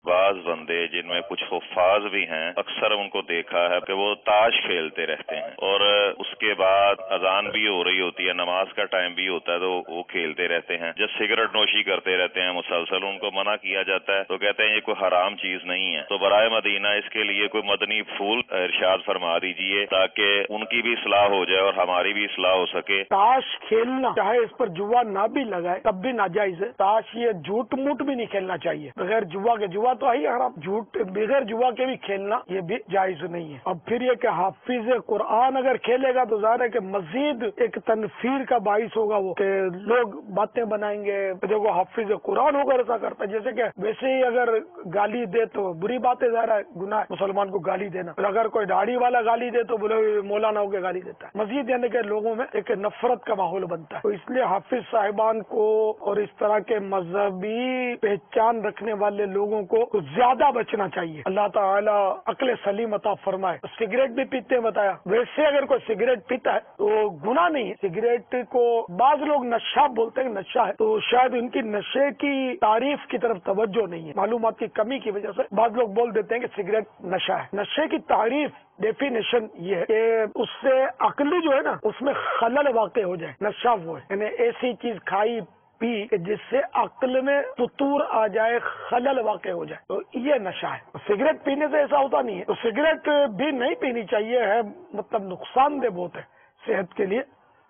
بعض بندے جن میں کچھ حفاظ بھی ہیں، اکثر ان کو دیکھا ہے کہ وہ تاش کھیلتے رہتے ہیں، اور اس کے بعد اذان بھی ہو رہی ہوتی ہے، نماز کا ٹائم بھی ہوتا ہے تو وہ کھیلتے رہتے ہیں، جب سگریٹ نوشی کرتے رہتے ہیں مسلسل، ان کو منع کیا جاتا ہے تو کہتے ہیں یہ کوئی حرام چیز نہیں ہے۔ تو برائے مدینہ اس کے لیے کوئی مدنی پھول ارشاد فرما دیجئے تاکہ ان کی بھی اصلاح ہو جائے اور ہماری بھی اصلاح ہو سکے۔ تاش کھیلنا چاہے اس پر جوا نہ بھی لگائے تب بھی ناجائز ہے۔ تاش یہ جھوٹ موٹ بھی نہیں کھیلنا چاہیے بغیر جوا کے، جوا تو آئی حرام، جھوٹ بغیر جوا کے بھی کھیلنا یہ بھی جائز نہیں ہے۔ اب پھر یہ کہ حافظ قرآن اگر کھیلے گا تو ظاہر ہے کہ مزید ایک تنفیر کا باعث ہوگا، وہ کہ لوگ باتیں بنائیں گے دیکھو حافظ قرآن ہو کر ایسا کرتا ہے، جیسے کہ ویسے ہی اگر گالی دے تو بری بات ہے، ظاہر ہے گناہ ہے مسلمان کو گالی دینا، اور اگر کوئی داڑھی والا گالی دے تو بولے مولانا ہو کے گالی دیتا ہے، مزید یعنی کہ لوگوں میں ایک نفرت کا ماحول بنتا ہے۔ تو اس لیے حافظ صاحبان کو اور اس طرح کے مذہبی پہچان رکھنے والے لوگوں کو زیادہ بچنا چاہیے۔ اللہ تعالیٰ عقل سلیم عطا فرمائے۔ سگریٹ بھی پیتے ہیں بتایا، ویسے اگر کوئی سگریٹ پیتا ہے تو گناہ نہیں ہے۔ سگریٹ کو بعض لوگ نشہ بولتے ہیں، نشہ ہے، تو شاید ان کی نشے کی تعریف کی طرف توجہ نہیں ہے، معلومات کی کمی کی وجہ سے بعض لوگ بول دیتے ہیں کہ سگریٹ نشہ ہے۔ نشے کی تعریف ڈیفینیشن یہ ہے کہ اس سے عقلی جو ہے نا اس میں خلل واقع ہو جائے، نشہ وہ ہے، یعنی ایسی چیز کھائی پی کہ جس سے عقل میں فطور آ جائے، خلل واقع ہو جائے، تو یہ نشہ ہے۔ سگریٹ پینے سے ایسا ہوتا نہیں ہے، تو سگریٹ بھی نہیں پینی چاہیے، ہے مطلب نقصان دہ بہت ہے صحت کے لیے،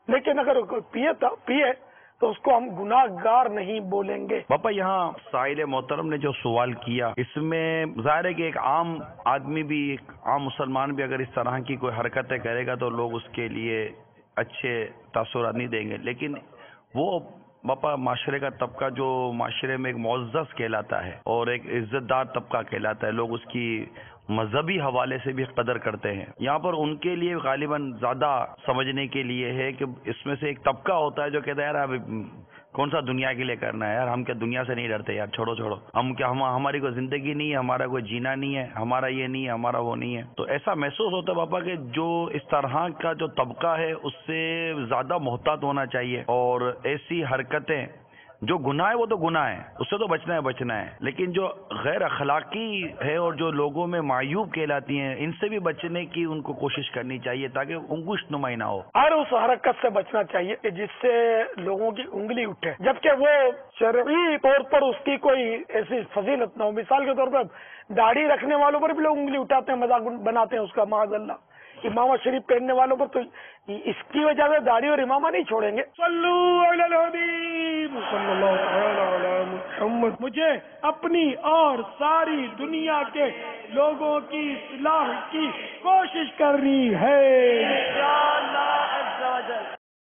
لیکن اگر کوئی پیے تو اس کو ہم گناہ گار نہیں بولیں گے۔ باپا یہاں سائل محترم نے جو سوال کیا، اس میں ظاہر ہے کہ ایک عام آدمی بھی، ایک عام مسلمان بھی اگر اس طرح کی کوئی حرکتیں کرے گا تو لوگ اس کے لیے اچھے تاثرات نہیں دیں گے، لیکن وہ باپا معاشرے کا طبقہ جو معاشرے میں ایک معزز کہلاتا ہے اور ایک عزت دار طبقہ کہلاتا ہے، لوگ اس کی مذہبی حوالے سے بھی قدر کرتے ہیں۔ یہاں پر ان کے لیے غالباً زیادہ سمجھنے کے لیے ہے کہ اس میں سے ایک طبقہ ہوتا ہے جو کہتا ہے یار اب کون سا دنیا کے لیے کرنا ہے، یار ہم کیا دنیا سے نہیں ڈرتے، یار چھوڑو ہم کیا، ہماری کوئی زندگی نہیں ہے، ہمارا کوئی جینا نہیں ہے، ہمارا یہ نہیں ہے، ہمارا وہ نہیں ہے۔ تو ایسا محسوس ہوتا ہے باپا کہ جو اس طرح کا جو طبقہ ہے اس سے زیادہ محتاط ہونا چاہیے، اور ایسی حرکتیں جو گناہ ہے وہ تو گناہ ہے، اس سے تو بچنا ہے، لیکن جو غیر اخلاقی ہے اور جو لوگوں میں معیوب کہلاتی ہیں، ان سے بھی بچنے کی ان کو کوشش کرنی چاہیے تاکہ انگشت نمائی نہ ہو۔ ہر اس حرکت سے بچنا چاہیے کہ جس سے لوگوں کی انگلی اٹھے، جبکہ وہ شرعی طور پر اس کی کوئی ایسی فضیلت نہ ہو۔ مثال کے طور پر داڑھی رکھنے والوں پر بھی لوگ انگلی اٹھاتے ہیں، مذاق بناتے ہیں اس کا، معاذ اللہ۔ امامہ شریف پہننے والوں پر تو اس کی وجہ سے داڑھی اور امامہ نہیں چھوڑیں گے۔ صلو علی الحبیب صلی اللہ تعالی علی محمد۔ مجھے اپنی اور ساری دنیا کے لوگوں کی اصلاح کی کوشش کرنی ہے۔